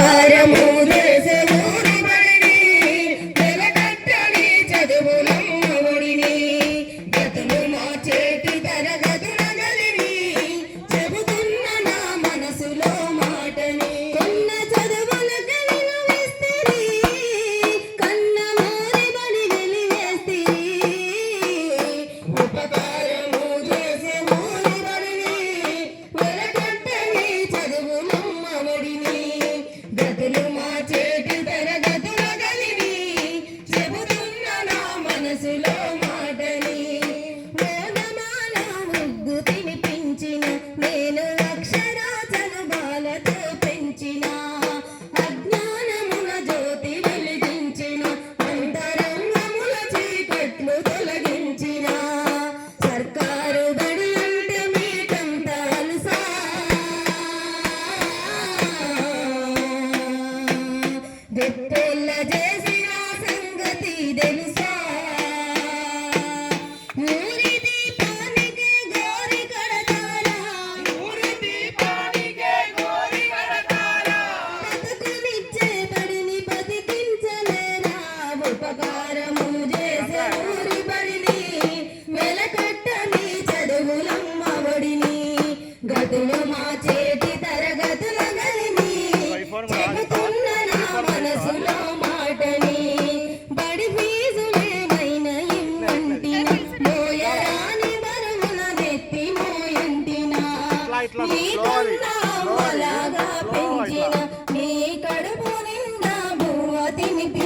ఉపకారము చేసే ఊరి బడిని వెలకట్టని చదువులమ్మ ఒడిని గతులు మార్చేటి తరగతుల గదిని చెబుతున్న నా మనసులో మాటని కొన్న చదువుల గదిలో వేస్తిరి కన్న ఊరి బడి వెలివేస్తిరి ఉపకారము చేసే ఊరి బడిని వెలకట్టని చదువులమ్మ ఒడిని గతులు మార్చేటి తరగతుల గదిని చెబుతున్న నా మనసులో మాటని వేదమాల ముగ్గు తినిపించిన నేను అక్షరాచలు బాలతో పెంచిన అజ్ఞానముల జ్యోతి వెలిగించిన అంతరంగముల చీకట్లు తొలగించిన సర్కారు బడి అంటే మీకంత అలుసా గొప్పోళ్ళ చేసిన సంగతి తెలుసా ఊరి దీపానికే గోరి కడతారా బతుకునిచ్చే బడిని బతికించలేరా ఉపకారము చేసే ఊరి బడిని వెలకట్టని చదువులమ్మ ఒడిని గతులు మార్చేటి తరగతుల గదిని చెబుతున్న నా మనసులో మాటని బడి ఫీజులేమైనా ఇమ్మంటిన మోయరాని బరువుల నెత్తి మోయంటిన నీకన్నా అమ్మలాగా పెంచిన నీ కడుపు నిండా బువ్వ తినిపి